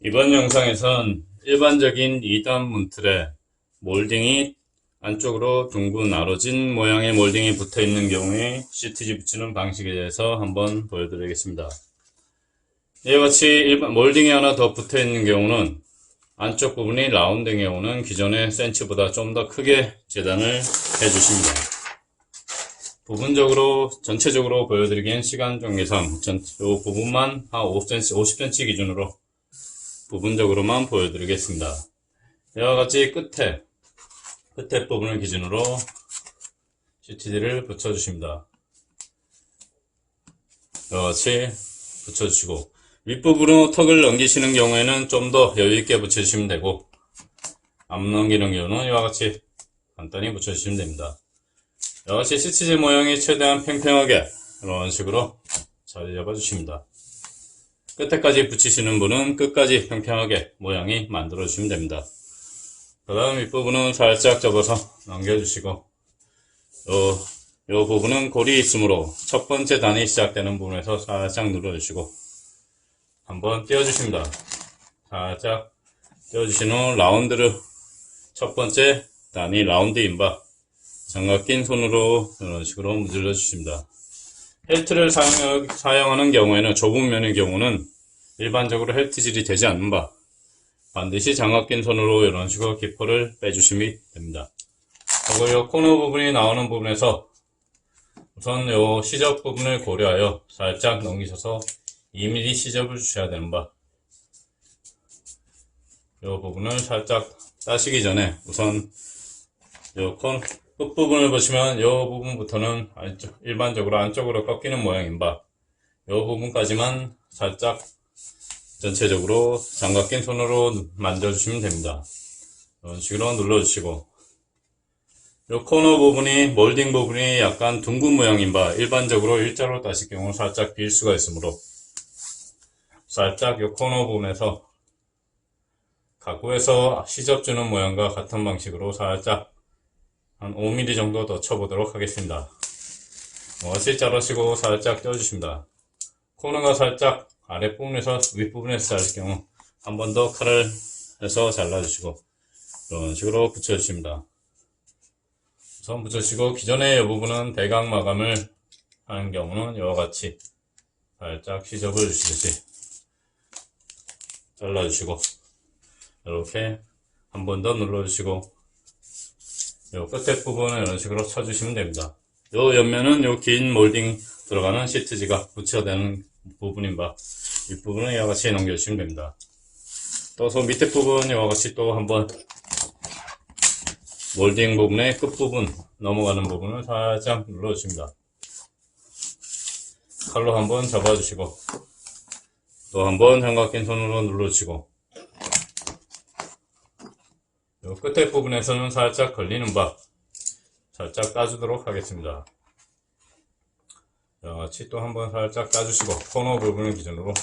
이번 영상에선 일반적인 2단 문틀에 몰딩이 안쪽으로 둥근 나로진 모양의 몰딩이 붙어 있는 경우에 CTG 붙이는 방식에 대해서 한번 보여드리겠습니다. 이와 같이 일반 몰딩이 하나 더 붙어 있는 경우는 안쪽 부분이 라운드인 경우는 기존의 센치보다 좀 더 크게 재단을 해주십니다. 부분적으로 전체적으로 보여드리기엔 시간 관계상 이 부분만 한 50cm 기준으로 부분적으로만 보여드리겠습니다. 이와 같이 끝에 부분을 기준으로 CTD를 붙여주십니다. 이와 같이 붙여주시고 윗부분으로 턱을 넘기시는 경우에는 좀 더 여유있게 붙여주시면 되고 안 넘기는 경우는 이와 같이 간단히 붙여주시면 됩니다. 이와 같이 CTD 모양이 최대한 팽팽하게 이런 식으로 자리 잡아주십니다. 끝에까지 붙이시는 분은 끝까지 평평하게 모양이 만들어 주시면 됩니다. 그 다음 윗부분은 살짝 접어서 넘겨주시고 요 부분은 골이 있으므로 첫 번째 단이 시작되는 부분에서 살짝 눌러주시고 한번 띄워주십니다. 살짝 띄워주신 후 라운드를 첫 번째 단이 라운드인 바 장갑 낀 손으로 이런 식으로 문질러 주십니다. 헬트를 사용하는 경우에는 좁은 면의 경우는 일반적으로 헬트질이 되지 않는 바 반드시 장갑 낀 손으로 이런 식으로 기포를 빼주시면 됩니다. 그리고 이 코너 부분이 나오는 부분에서 우선 이 시접 부분을 고려하여 살짝 넘기셔서 2mm 시접을 주셔야 되는 바 이 부분을 살짝 따시기 전에 우선 이 끝부분을 보시면 이 부분부터는 일반적으로 안쪽으로 꺾이는 모양인 바 이 부분까지만 살짝 전체적으로 장갑 낀 손으로 만져주시면 됩니다. 이런 식으로 눌러주시고 이 코너 부분이 몰딩 부분이 약간 둥근 모양인 바 일반적으로 일자로 따실 경우 살짝 빌 수가 있으므로 살짝 이 코너 부분에서 가구에서 시접 주는 모양과 같은 방식으로 살짝 한 5mm 정도 더 쳐보도록 하겠습니다. 같이 자르시고 살짝 떼어주십니다. 코너가 살짝 아랫부분에서 윗부분에서 자를 경우 한 번 더 칼을 해서 잘라주시고 이런 식으로 붙여주십니다. 우선 붙여주시고 기존의 이 부분은 대각 마감을 하는 경우는 이와 같이 살짝 시접을 주시듯이 잘라주시고 이렇게 한 번 더 눌러주시고 요 끝에 부분은 이런 식으로 쳐주시면 됩니다. 요 옆면은 요 긴 몰딩 들어가는 시트지가 붙여되는 부분인 바 윗부분은 이와 같이 넘겨주시면 됩니다. 또 저 밑에 부분 이와 같이 또 한번 몰딩 부분의 끝부분 넘어가는 부분을 살짝 눌러주십니다. 칼로 한번 잡아주시고 또 한번 장갑 낀 손으로 눌러주시고 요 끝에 부분에서는 살짝 걸리는 바 살짝 따주도록 하겠습니다. 같이 또 한번 살짝 따주시고 코너 부분을 기준으로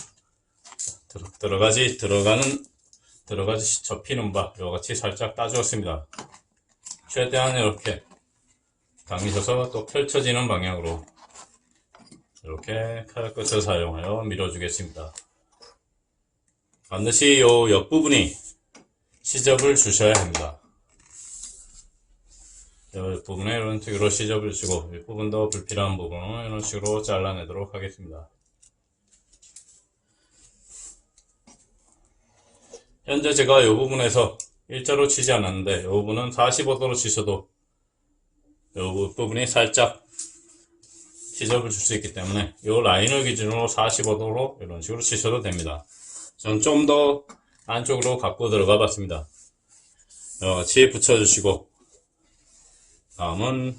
들어가지 접히는 바 이와 같이 살짝 따주었습니다. 최대한 이렇게 당기셔서 또 펼쳐지는 방향으로 이렇게 칼 끝을 사용하여 밀어주겠습니다. 반드시 요 옆부분이 시접을 주셔야 합니다. 이 부분에 이런 식으로 시접을 주고 윗부분도 불필요한 부분은 이런 식으로 잘라내도록 하겠습니다. 현재 제가 이 부분에서 일자로 치지 않았는데 이 부분은 45도로 치셔도 이 부분이 살짝 시접을 줄 수 있기 때문에 이 라인을 기준으로 45도로 이런 식으로 치셔도 됩니다. 전 좀 더 안쪽으로 갖고 들어가 봤습니다. 같이 붙여주시고 다음은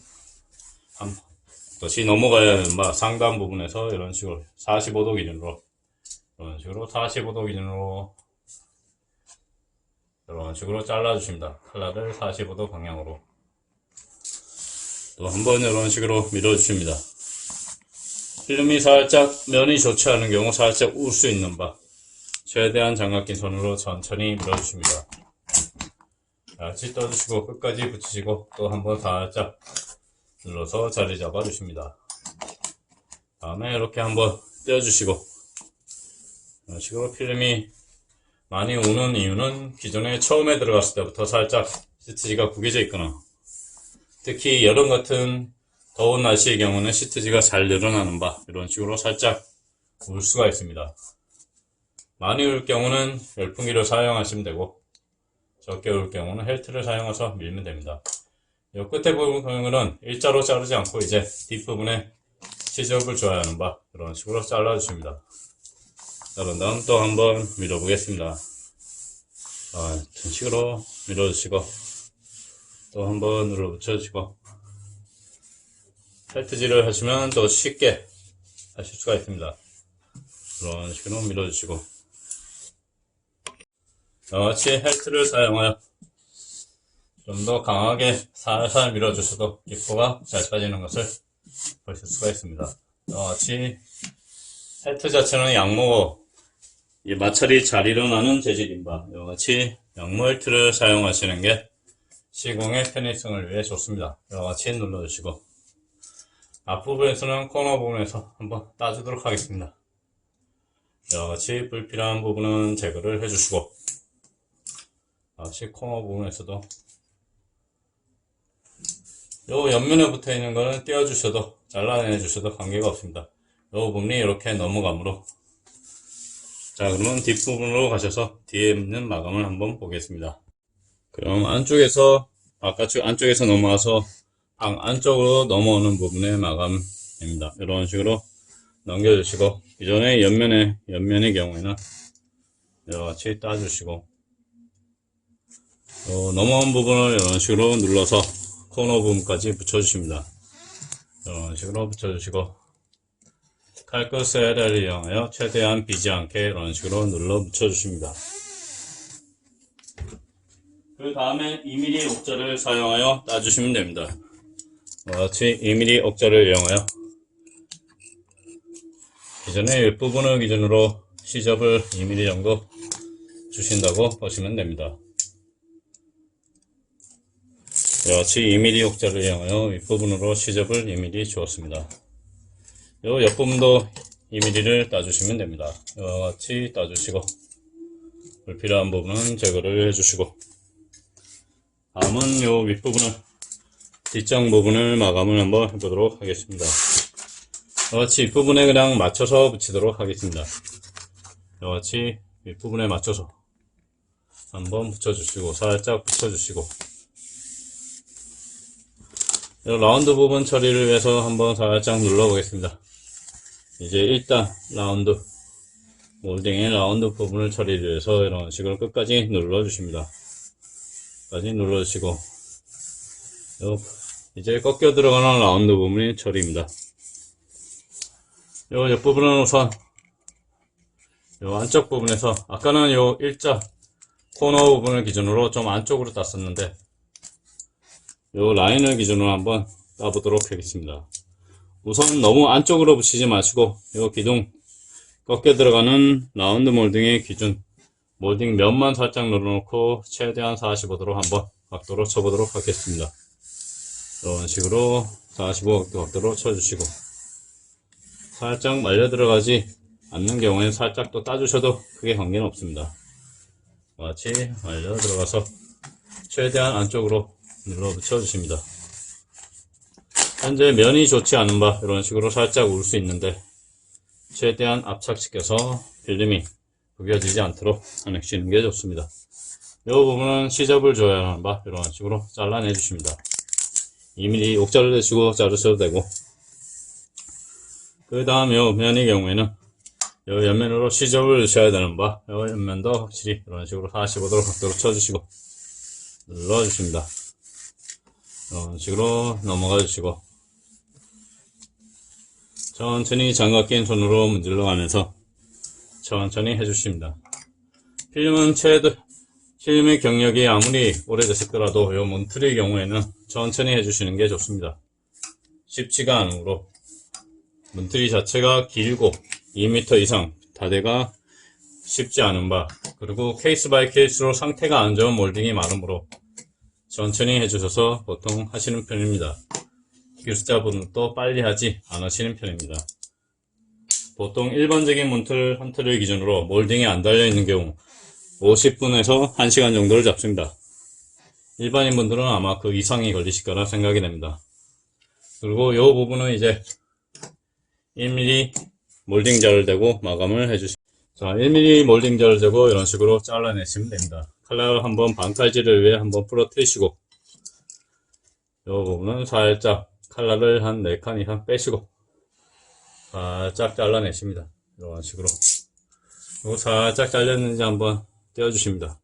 다시 넘어가야 하는 바 상단 부분에서 이런 식으로 45도 기준으로 이런 식으로 45도 기준으로 이런 식으로 잘라주십니다. 칼날을 45도 방향으로 또 한번 이런 식으로 밀어주십니다. 필름이 살짝 면이 좋지 않은 경우 살짝 울 수 있는 바 최대한 장갑 낀 손으로 천천히 밀어주십니다. 같이 떠주시고 끝까지 붙이시고 또 한번 살짝 눌러서 자리 잡아 주십니다. 다음에 이렇게 한번 떼어주시고 이런 식으로 필름이 많이 우는 이유는 기존에 처음에 들어갔을 때부터 살짝 시트지가 구겨져 있거나, 특히 여름 같은 더운 날씨의 경우는 시트지가 잘 늘어나는 바, 이런 식으로 살짝 울 수가 있습니다. 많이 울 경우는 열풍기를 사용하시면 되고, 적게 울 경우는 헬트를 사용해서 밀면 됩니다. 이 끝에 부분은 일자로 자르지 않고 이제 뒷부분에 시접을 줘야 하는 바, 이런 식으로 잘라주십니다. 자른 다음 또 한번 밀어보겠습니다. 이런 식으로 밀어주시고, 또 한번 눌러붙여주시고, 헬트질을 하시면 더 쉽게 하실 수가 있습니다. 이런 식으로 밀어주시고, 같이 헬트를 사용하여 좀 더 강하게 살살 밀어주셔도 기포가 잘 빠지는 것을 보실 수가 있습니다. 같이 헬트 자체는 양모, 마찰이 잘 일어나는 재질입니다. 이같이 양모 헬트를 사용하시는 게 시공의 편의성을 위해 좋습니다. 이같이 눌러주시고, 앞부분에서는 코너 부분에서 한번 따주도록 하겠습니다. 이같이 불필요한 부분은 제거를 해주시고, 이같이 코너 부분에서도 요 옆면에 붙어 있는 거는 떼어주셔도 잘라내주셔도 관계가 없습니다. 요 부분이 이렇게 넘어가므로, 자, 그러면 뒷부분으로 가셔서 뒤에 있는 마감을 한번 보겠습니다. 그럼 안쪽에서 바깥쪽 안쪽에서 넘어와서 방 안쪽으로 넘어오는 부분의 마감입니다. 이런 식으로 넘겨주시고, 기존의 옆면의 경우에는 이렇게 따주시고, 넘어온 부분을 이런 식으로 눌러서 코너 부분까지 붙여주십니다. 이런 식으로 붙여주시고, 칼끝 LL을 이용하여 최대한 비지 않게 이런 식으로 눌러 붙여주십니다. 그 다음에 2mm 옥자를 사용하여 따주시면 됩니다. 같이 2mm 옥자를 이용하여 기존의 윗부분을 기준으로 시접을 2mm 정도 주신다고 보시면 됩니다. 같이 2mm 옥자를 이용하여 윗부분으로 시접을 2mm 주었습니다. 요 옆부분도 2mm를 따주시면 됩니다. 같이 따주시고, 불필요한 부분은 제거를 해주시고, 다음은 요 윗부분을, 뒷장 부분을 마감을 한번 해보도록 하겠습니다. 같이 윗부분에 그냥 맞춰서 붙이도록 하겠습니다. 같이 윗부분에 맞춰서 한번 붙여주시고, 살짝 붙여주시고, 이 라운드 부분 처리를 위해서 한번 살짝 눌러 보겠습니다. 이제 일단 몰딩의 라운드 부분을 처리를 위해서 이런 식으로 끝까지 눌러 주십니다. 끝까지 눌러 주시고, 이제 꺾여 들어가는 라운드 부분이 처리입니다. 요 옆부분은 우선 요 안쪽 부분에서, 아까는 요 일자 코너 부분을 기준으로 좀 안쪽으로 땄었는데, 요 라인을 기준으로 한번 따보도록 하겠습니다. 우선 너무 안쪽으로 붙이지 마시고, 요 기둥 꺾여 들어가는 라운드 몰딩의 기준 몰딩 면만 살짝 눌러놓고 최대한 45도로 한번 각도로 쳐보도록 하겠습니다. 이런 식으로 45도 각도로 쳐주시고, 살짝 말려 들어가지 않는 경우에는 살짝 또 따주셔도 크게 관계는 없습니다. 같이 말려 들어가서 최대한 안쪽으로 눌러 붙여주십니다. 현재 면이 좋지 않은 바 이런 식으로 살짝 울 수 있는데, 최대한 압착시켜서 필름이 구겨지지 않도록 안내시는 게 좋습니다. 이 부분은 시접을 줘야 하는 바 이런 식으로 잘라내 주십니다. 2mm 옥자를 내시고 자르셔도 되고, 그 다음 이 면의 경우에는 이 옆면으로 시접을 넣으셔야 되는 바, 이 옆면도 확실히 이런 식으로 45도로 각도로 쳐주시고 눌러주십니다. 이런 식으로 넘어가 주시고, 천천히 장갑 낀 손으로 문질러 가면서 천천히 해주십니다. 필름의 경력이 아무리 오래되셨더라도 이 몬트리의 경우에는 천천히 해주시는 게 좋습니다. 쉽지가 않으므로, 몬트리 자체가 길고 2m 이상 다대가 쉽지 않은 바, 그리고 케이스 바이 케이스로 상태가 안 좋은 몰딩이 많으므로 천천히 해주셔서 보통 하시는 편입니다. 기술자분도 빨리 하지 않으시는 편입니다. 보통 일반적인 몬틀 한 틀을 기준으로 몰딩이 안 달려있는 경우, 50분에서 1시간 정도를 잡습니다. 일반인 분들은 아마 그 이상이 걸리실 거라 생각이 됩니다. 그리고 이 부분은 이제 1mm 몰딩 자를 대고 마감을 해주시면, 자, 1mm 몰딩 자를 대고 이런 식으로 잘라내시면 됩니다. 칼날을 한번 반칼질을 위해 한번 부러뜨리시고, 이 부분은 살짝 칼날을 한 4칸 이상 빼시고 살짝 잘라내십니다. 이런 식으로. 그리고 살짝 잘렸는지 한번 떼어주십니다.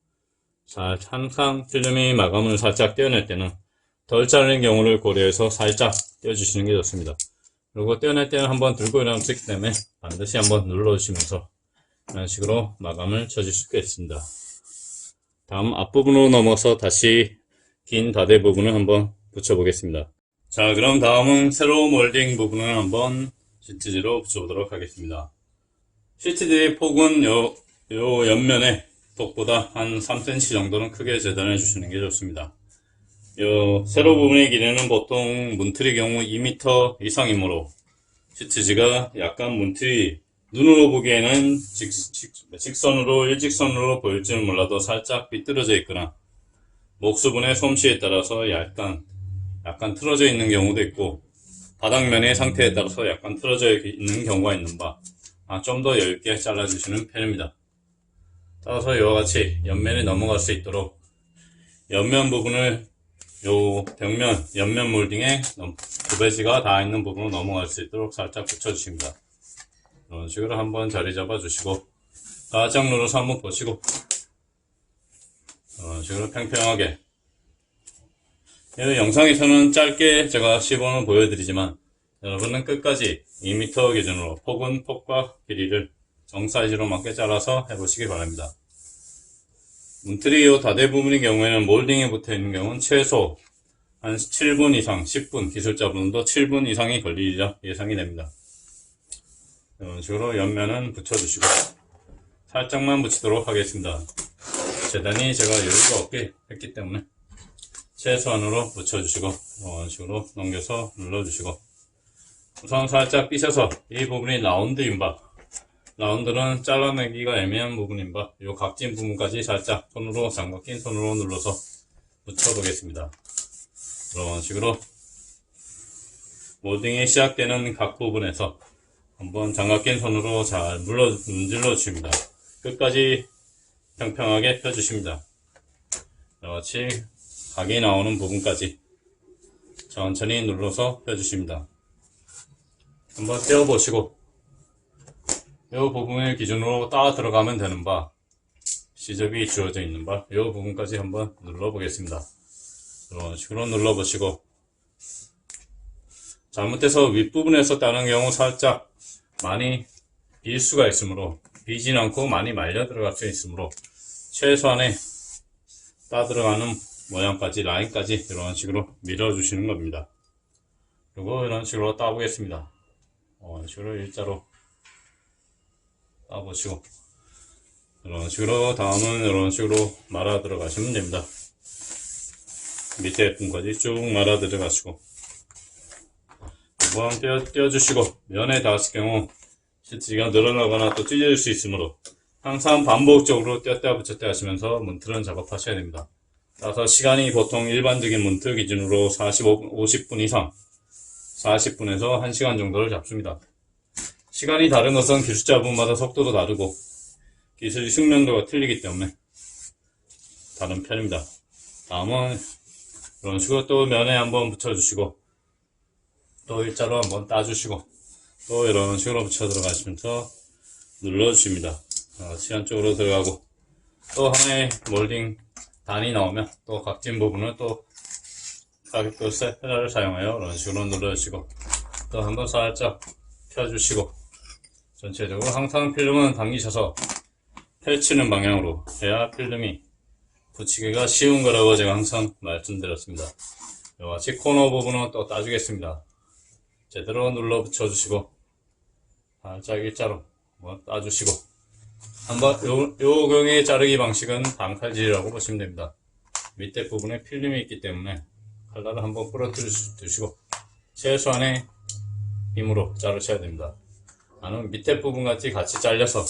항상 필름이 마감을 살짝 떼어낼 때는 덜 자르는 경우를 고려해서 살짝 떼어주시는 게 좋습니다. 그리고 떼어낼 때는 한번 들고 일어날 수 있기 때문에 반드시 한번 눌러주시면서 이런 식으로 마감을 쳐줄 수 있겠습니다. 다음 앞부분으로 넘어서 다시 긴 다대 부분을 한번 붙여보겠습니다. 자, 그럼 다음은 세로 몰딩 부분을 한번 시트지로 붙여보도록 하겠습니다. 시트지의 폭은 요 옆면에 폭보다 한 3cm 정도는 크게 재단해 주시는 게 좋습니다. 요 세로 부분의 길이는 보통 문틀의 경우 2m 이상이므로 시트지가 약간 문틀이 눈으로 보기에는 직선으로 일직선으로 보일지는 몰라도 살짝 삐뚤어져 있거나 목수분의 솜씨에 따라서 약간 틀어져 있는 경우도 있고, 바닥면의 상태에 따라서 약간 틀어져 있는 경우가 있는 바, 좀 더 얇게 잘라주시는 편입니다. 따라서 이와 같이 옆면에 넘어갈 수 있도록 옆면 부분을 요 벽면, 옆면 몰딩에 도배지가 닿아 있는 부분으로 넘어갈 수 있도록 살짝 붙여주십니다. 이런 식으로 한번 자리 잡아주시고, 살짝 눌러서 한번 보시고, 이런 식으로 평평하게. 이 영상에서는 짧게 제가 시범을 보여드리지만 여러분은 끝까지 2m 기준으로 폭은 폭과 길이를 정사이즈로 맞게 잘라서 해보시기 바랍니다. 문틀이 이 다대 부분의 경우에는 몰딩에 붙어 있는 경우는 최소 한 7분 이상, 10분, 기술자분도 7분 이상이 걸리리라 예상이 됩니다. 이런 식으로 옆면은 붙여주시고 살짝만 붙이도록 하겠습니다. 재단이 제가 여유가 없게 했기 때문에 최소한으로 붙여주시고 이런 식으로 넘겨서 눌러주시고, 우선 살짝 삐셔서 이 부분이 라운드인 바, 라운드는 잘라내기가 애매한 부분인 바, 이 각진 부분까지 살짝 손으로, 장갑 낀 손으로 눌러서 붙여보겠습니다. 이런 식으로 몰딩이 시작되는 각 부분에서 한번 장갑 낀 손으로 잘 문질러 주십니다. 끝까지 평평하게 펴주십니다. 이같이 각이 나오는 부분까지 천천히 눌러서 펴주십니다. 한번 떼어보시고 이 부분을 기준으로 따 들어가면 되는 바, 시접이 주어져 있는 바, 이 부분까지 한번 눌러보겠습니다. 이런 식으로 눌러보시고, 잘못해서 윗부분에서 따는 경우 살짝 많이 빌 수가 있으므로, 비진 않고 많이 말려 들어갈 수 있으므로 최소한의 따 들어가는 모양까지, 라인까지 이런 식으로 밀어주시는 겁니다. 그리고 이런 식으로 따보겠습니다. 이런 식으로 일자로 따보시고, 이런 식으로 다음은 이런 식으로 말아 들어가시면 됩니다. 밑에 부분까지 쭉 말아 들어가시고, 한번 떼어주시고, 면에 닿았을 경우 시트지가 늘어나거나 또 찢어질 수 있으므로 항상 반복적으로 떼었다 붙였다 하시면서 문틀은 작업하셔야 됩니다. 따라서 시간이 보통 일반적인 문틀 기준으로 50분 이상, 40분에서 1시간 정도를 잡습니다. 시간이 다른 것은 기술자분마다 속도도 다르고 기술 숙련도가 틀리기 때문에 다른 편입니다. 다음은 이런 식으로 또 면에 한번 붙여주시고, 또 일자로 한번 따주시고, 또 이런 식으로 붙여 들어가시면서 눌러주십니다. 시간쪽으로 들어가고, 또 하나의 몰딩 단이 나오면 또 각진 부분을 또 가격도 세트를 사용하여 이런 식으로 눌러주시고, 또 한번 살짝 펴주시고, 전체적으로 항상 필름은 당기셔서 펼치는 방향으로 해야 필름이 붙이기가 쉬운 거라고 제가 항상 말씀드렸습니다. 이같이 코너 부분은 또 따주겠습니다. 제대로 눌러 붙여주시고, 살짝 일자로 한번 따주시고, 한번 요 경우의 자르기 방식은 반칼질이라고 보시면 됩니다. 밑에 부분에 필름이 있기 때문에 칼날을 한번 부러뜨리시고 최소한의 힘으로 자르셔야 됩니다. 나는 밑에 부분같이 같이 잘려서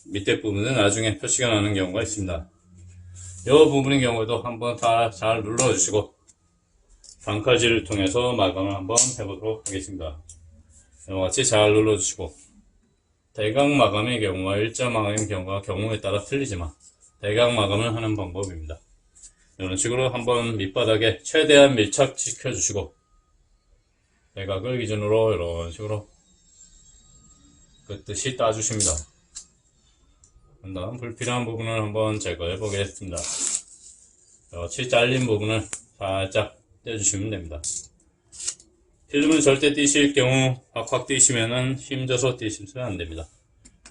밑에 부분은 나중에 표시가 나는 경우가 있습니다. 이 부분의 경우에도 한번 다 잘 눌러주시고 반칼질을 통해서 마감을 한번 해보도록 하겠습니다. 이와 같이 잘 눌러주시고 대각 마감의 경우와 일자 마감의 경우가 경우에 따라 틀리지만 대각 마감을 하는 방법입니다. 이런 식으로 한번 밑바닥에 최대한 밀착시켜 주시고 대각을 기준으로 이런 식으로 끄듯이 따주십니다. 그 다음 불필요한 부분을 한번 제거해 보겠습니다. 이렇게 잘린 부분을 살짝 떼주시면 됩니다. 필름을 절대 띄실 경우 확확 띄시면은 힘줘서 띄시면 안됩니다.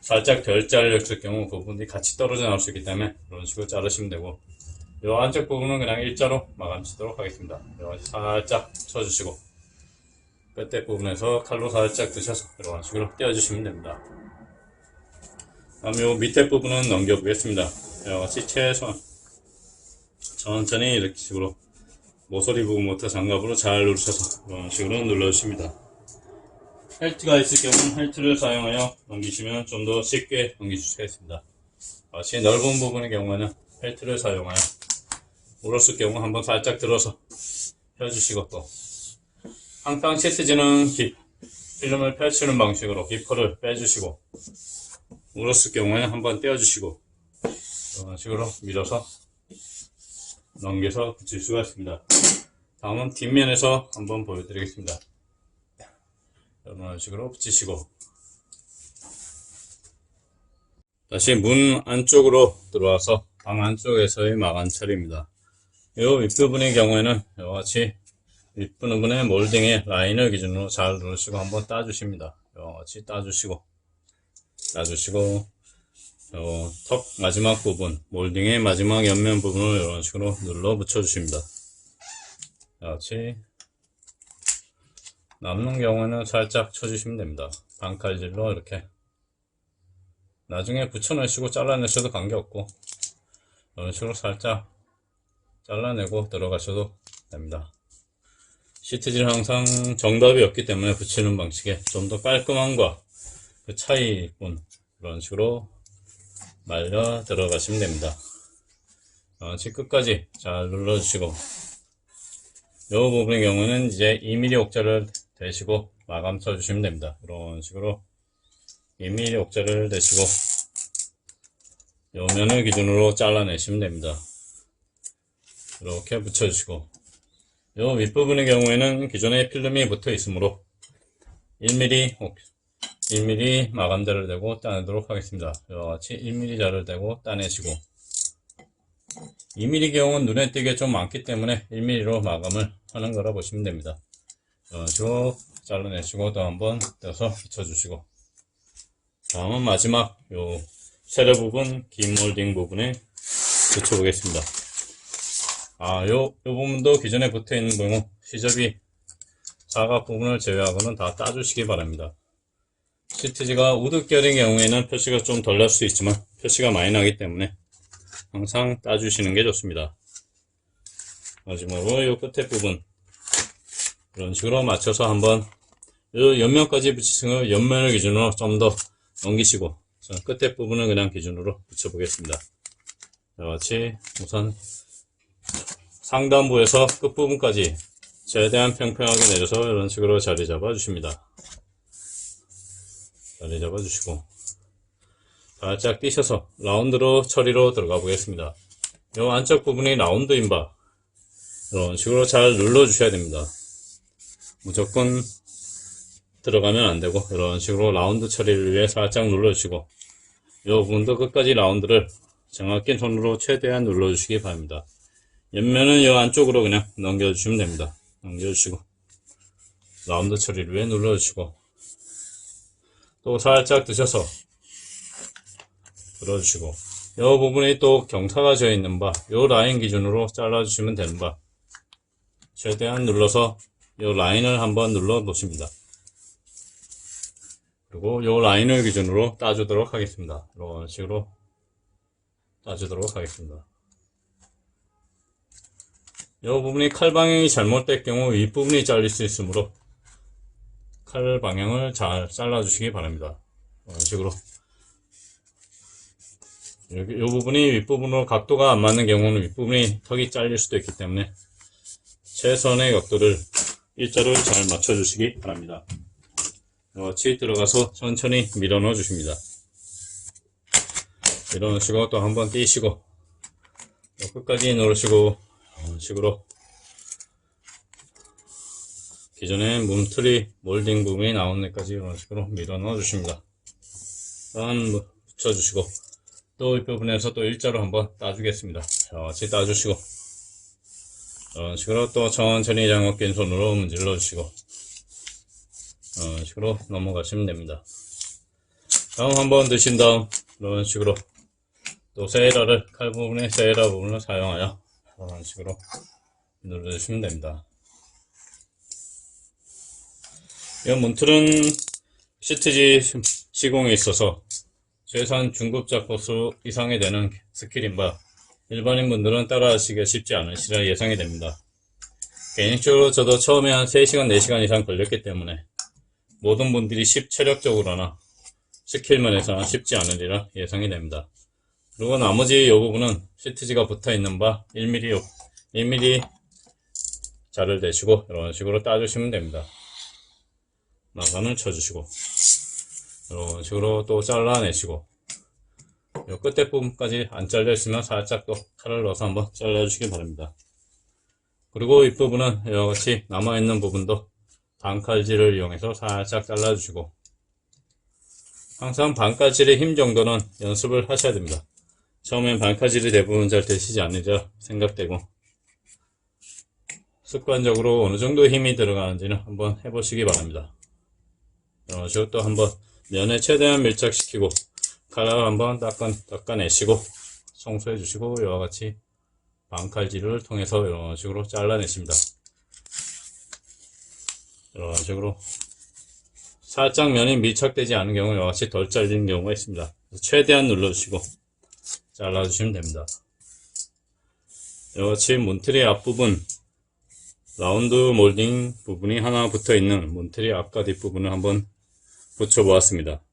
살짝 덜 잘렸을 경우 부분이 같이 떨어져 나올 수 있기 때문에 이런 식으로 자르시면 되고 이 안쪽 부분은 그냥 일자로 마감 치도록 하겠습니다. 이렇게 살짝 쳐주시고 끝에 부분에서 칼로 살짝 드셔서 이런 식으로 떼어주시면 됩니다. 다음 요 밑에 부분은 넘겨보겠습니다. 이같이 최소한 천천히 이렇게 식으로 모서리 부분부터 장갑으로 잘 누르셔서 이런 식으로 눌러주십니다. 헬트가 있을 경우는 헬트를 사용하여 넘기시면 좀 더 쉽게 넘기실 수가 있습니다. 같이 넓은 부분의 경우에는 헬트를 사용하여 물었을 경우 한번 살짝 들어서 펴주시고 또 항상 시트지는 필름을 펼치는 방식으로 비퍼를 빼주시고 물었을 경우에는 한번 떼어주시고 이런 식으로 밀어서 넘겨서 붙일 수가 있습니다. 다음은 뒷면에서 한번 보여드리겠습니다. 이런 식으로 붙이시고 다시 문 안쪽으로 들어와서 방 안쪽에서의 마감 처리입니다. 이 윗부분의 경우에는 이같이 윗부분의 몰딩의 라인을 기준으로 잘 누르시고 한번 따주십니다. 이같이 따주시고 턱 마지막 부분 몰딩의 마지막 옆면 부분을 이런 식으로 눌러 붙여 주십니다. 이같이 남는 경우에는 살짝 쳐주시면 됩니다. 반칼질로 이렇게 나중에 붙여내시고 잘라내셔도 관계없고 이런 식으로 살짝 잘라내고 들어가셔도 됩니다. 시트질 항상 정답이 없기 때문에 붙이는 방식에 좀 더 깔끔함과 그 차이뿐 이런 식으로 말려 들어가시면 됩니다. 끝까지 잘 눌러주시고 이 부분의 경우는 이제 2mm 옥자를 대시고 마감 쳐주시면 됩니다. 이런 식으로 2mm 옥자를 대시고 이 면을 기준으로 잘라내시면 됩니다. 이렇게 붙여주시고 이 윗부분의 경우에는 기존에 필름이 붙어 있으므로 1mm 마감자를 대고 따내도록 하겠습니다. 이와같이 1mm 자를 대고 따내시고 2mm 경우는 눈에 띄게 좀 많기 때문에 1mm로 마감을 하는 거라 보시면 됩니다. 이런 식으로 잘라내시고 또 한번 떼서 붙여주시고 다음은 마지막 요 세로 부분 긴 몰딩 부분에 붙여보겠습니다. 요 부분도 기존에 붙어있는 경우 시접이 사각 부분을 제외하고는 다 따주시기 바랍니다. 시트지가 우드결의 경우에는 표시가 좀 덜 날 수 있지만 표시가 많이 나기 때문에 항상 따주시는 게 좋습니다. 마지막으로 요 끝에 부분 이런 식으로 맞춰서 한번 요 옆면까지 붙이신 거 옆면을 기준으로 좀 더 넘기시고 끝에 부분은 그냥 기준으로 붙여 보겠습니다. 이같이 우선 상단부에서 끝부분까지 최대한 평평하게 내려서 이런 식으로 자리 잡아 주십니다. 자리 잡아 주시고 살짝 띄셔서 라운드로 처리로 들어가 보겠습니다. 이 안쪽 부분이 라운드인 바 이런 식으로 잘 눌러 주셔야 됩니다. 무조건 들어가면 안 되고 이런 식으로 라운드 처리를 위해 살짝 눌러 주시고 이 부분도 끝까지 라운드를 정확히 손으로 최대한 눌러 주시기 바랍니다. 옆면은 이 안쪽으로 그냥 넘겨 주시면 됩니다. 넘겨 주시고 라운드 처리를 위해 눌러 주시고 또 살짝 드셔서 들어주시고 이 부분이 또 경사가 져 있는 바 이 라인 기준으로 잘라 주시면 되는 바 최대한 눌러서 이 라인을 한번 눌러 놓습니다. 그리고 이 라인을 기준으로 따주도록 하겠습니다. 이런 식으로 따주도록 하겠습니다. 이 부분이 칼 방향이 잘못될 경우 윗부분이 잘릴 수 있으므로 칼 방향을 잘 잘라 주시기 바랍니다. 이런 식으로 여기, 이 부분이 윗부분으로 각도가 안 맞는 경우는 윗부분이 턱이 잘릴 수도 있기 때문에 최선의 각도를 일자로 잘 맞춰주시기 바랍니다. 같이 들어가서 천천히 밀어 넣어 주십니다. 밀어 넣으시고 또 한번 띄시고 끝까지 누르시고 이런 식으로 기존에 몸틀이 몰딩 부분이 나온 데까지 이런 식으로 밀어 넣어 주십니다. 일단 붙여주시고 또 이 부분에서 또 일자로 한번 따주겠습니다. 같이 따주시고 이런 식으로 또 천천히 장갑 낀 손으로 문질러 주시고 이런 식으로 넘어가시면 됩니다. 다음 한번 드신 다음 이런 식으로 또 세이라를 칼 부분에 세이라 부분을 사용하여 이런 식으로 눌러주시면 됩니다. 이 문틀은 시트지 시공에 있어서 최소한 중급 작업수 이상이 되는 스킬인 바 일반인 분들은 따라하시기가 쉽지 않으시라 예상이 됩니다. 개인적으로 저도 처음에 한 3시간, 4시간 이상 걸렸기 때문에 모든 분들이 체력적으로나 스킬면에서는 쉽지 않으리라 예상이 됩니다. 그리고 나머지 이 부분은 시트지가 붙어있는 바 1mm 자를 대시고 이런 식으로 따주시면 됩니다. 나관을 쳐주시고 이런 식으로 또 잘라내시고 이 끝에 부분까지 안 잘려 있으면 살짝 또 칼을 넣어서 한번 잘라주시기 바랍니다. 그리고 이 부분은 이와 같이 남아있는 부분도 반칼질을 이용해서 살짝 잘라주시고 항상 반칼질의 힘 정도는 연습을 하셔야 됩니다. 처음엔 반칼질이 대부분 잘 되시지 않으리라 생각되고 습관적으로 어느 정도 힘이 들어가는지는 한번 해보시기 바랍니다. 이런 식으로 또 한번 면에 최대한 밀착시키고 칼을 한번 닦아내시고 청소해 주시고 이와 같이 반칼질을 통해서 이런 식으로 잘라내십니다. 이런 식으로 살짝 면이 밀착되지 않은 경우 이와 같이 덜 잘리는 경우가 있습니다. 최대한 눌러주시고 잘라주시면 됩니다. 이와 같이 문틀의 앞부분 라운드 몰딩 부분이 하나 붙어있는 문틀의 앞과 뒷부분을 한번 붙여보았습니다.